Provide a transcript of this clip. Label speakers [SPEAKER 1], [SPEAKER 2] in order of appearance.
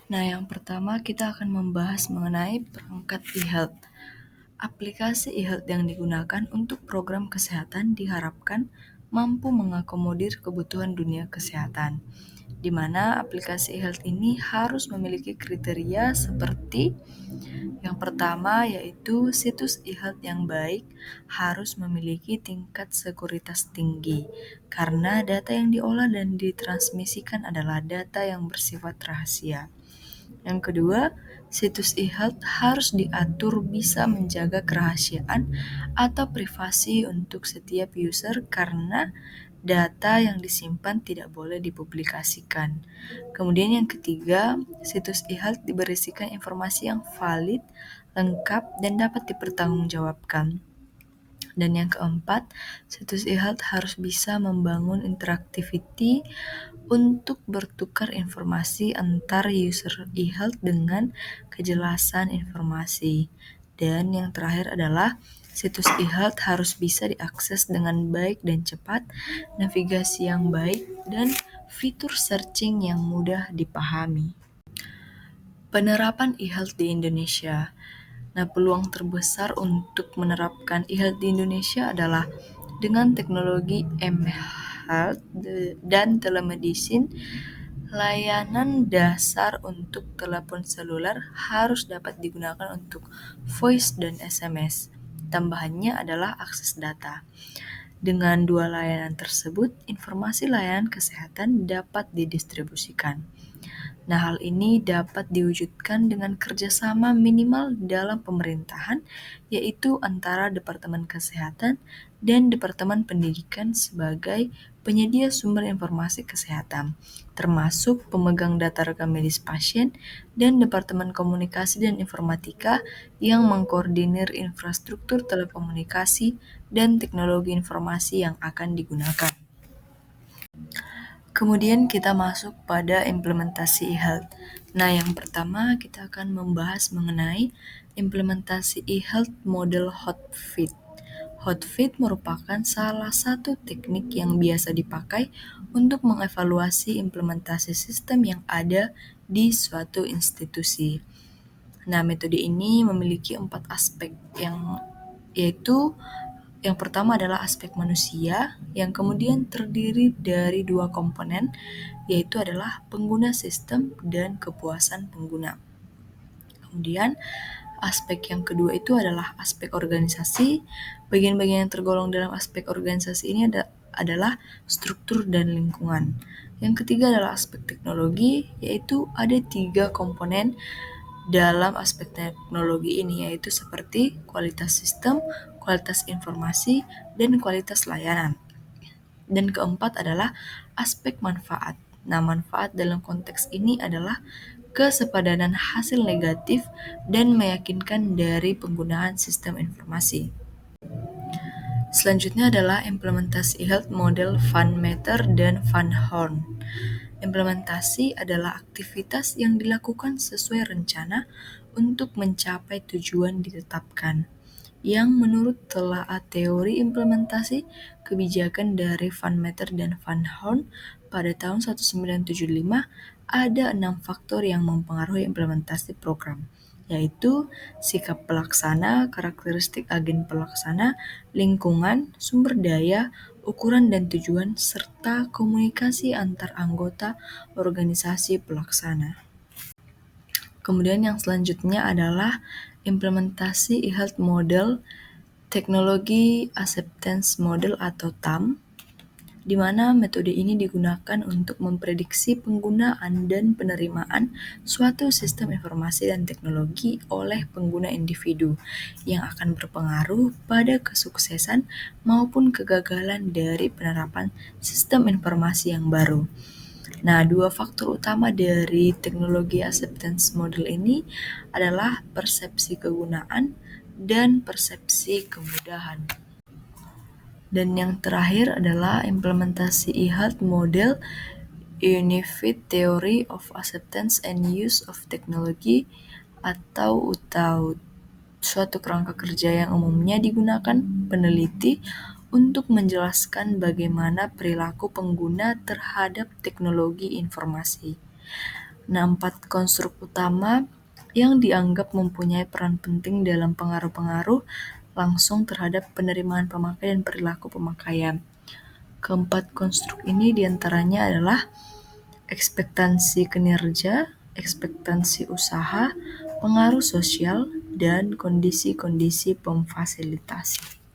[SPEAKER 1] Nah, yang pertama kita akan membahas mengenai perangkat e-health. Aplikasi e-health yang digunakan untuk program kesehatan diharapkan mampu mengakomodir kebutuhan dunia kesehatan, di mana aplikasi e-health ini harus memiliki kriteria seperti yang pertama yaitu situs e-health yang baik harus memiliki tingkat sekuritas tinggi, karena data yang diolah dan ditransmisikan adalah data yang bersifat rahasia. Yang kedua, situs e-health harus diatur bisa menjaga kerahasiaan atau privasi untuk setiap user karena data yang disimpan tidak boleh dipublikasikan. Kemudian yang ketiga, situs e-health diberisikan informasi yang valid, lengkap, dan dapat dipertanggungjawabkan. Dan yang keempat, situs e-health harus bisa membangun interactivity untuk bertukar informasi antar user e-health dengan kejelasan informasi. Dan yang terakhir adalah situs e-health harus bisa diakses dengan baik dan cepat, navigasi yang baik, dan fitur searching yang mudah dipahami. Penerapan e-health di Indonesia. Nah, peluang terbesar untuk menerapkan e-health di Indonesia adalah dengan teknologi m-health dan telemedicine. Layanan dasar untuk telepon seluler harus dapat digunakan untuk voice dan SMS. Tambahannya adalah akses data. Dengan dua layanan tersebut, informasi layanan kesehatan dapat didistribusikan. Nah, hal ini dapat diwujudkan dengan kerjasama minimal dalam pemerintahan, yaitu antara Departemen Kesehatan dan Departemen Pendidikan sebagai penyedia sumber informasi kesehatan, termasuk pemegang data rekam medis pasien dan Departemen Komunikasi dan Informatika yang mengkoordinir infrastruktur telekomunikasi dan teknologi informasi yang akan digunakan. Kemudian kita masuk pada implementasi e-health. Nah, yang pertama kita akan membahas mengenai implementasi e-health model HotFit. HotFit merupakan salah satu teknik yang biasa dipakai untuk mengevaluasi implementasi sistem yang ada di suatu institusi. Nah, metode ini memiliki 4 aspek yaitu yang pertama adalah aspek manusia, yang kemudian terdiri dari 2 komponen, yaitu adalah pengguna sistem dan kepuasan pengguna. Kemudian, aspek yang kedua itu adalah aspek organisasi. Bagian-bagian yang tergolong dalam aspek organisasi ini adalah struktur dan lingkungan. Yang ketiga adalah aspek teknologi, yaitu ada 3 komponen dalam aspek teknologi ini, yaitu seperti kualitas sistem, kualitas informasi, dan kualitas layanan. Dan keempat adalah aspek manfaat. Nah, manfaat dalam konteks ini adalah kesepadanan hasil negatif dan meyakinkan dari penggunaan sistem informasi. Selanjutnya adalah implementasi e-health model Van Meter dan Van Horn. Implementasi adalah aktivitas yang dilakukan sesuai rencana untuk mencapai tujuan ditetapkan, yang menurut telaah teori implementasi kebijakan dari Van Meter dan Van Horn pada tahun 1975, ada 6 faktor yang mempengaruhi implementasi program, yaitu sikap pelaksana, karakteristik agen pelaksana, lingkungan, sumber daya, ukuran dan tujuan, serta komunikasi antar anggota organisasi pelaksana. Kemudian yang selanjutnya adalah implementasi e-health model Technology Acceptance Model atau TAM, di mana metode ini digunakan untuk memprediksi penggunaan dan penerimaan suatu sistem informasi dan teknologi oleh pengguna individu yang akan berpengaruh pada kesuksesan maupun kegagalan dari penerapan sistem informasi yang baru. Nah, 2 faktor utama dari teknologi acceptance model ini adalah persepsi kegunaan dan persepsi kemudahan. Dan yang terakhir adalah implementasi e-health model Unified Theory of Acceptance and Use of Technology atau UTAUT, suatu kerangka kerja yang umumnya digunakan peneliti untuk menjelaskan bagaimana perilaku pengguna terhadap teknologi informasi. Nah, 4 konstruk utama yang dianggap mempunyai peran penting dalam pengaruh-pengaruh langsung terhadap penerimaan pemakai dan perilaku pemakaian. Keempat konstruk ini diantaranya adalah ekspektasi kinerja, ekspektasi usaha, pengaruh sosial, dan kondisi-kondisi pemfasilitasi.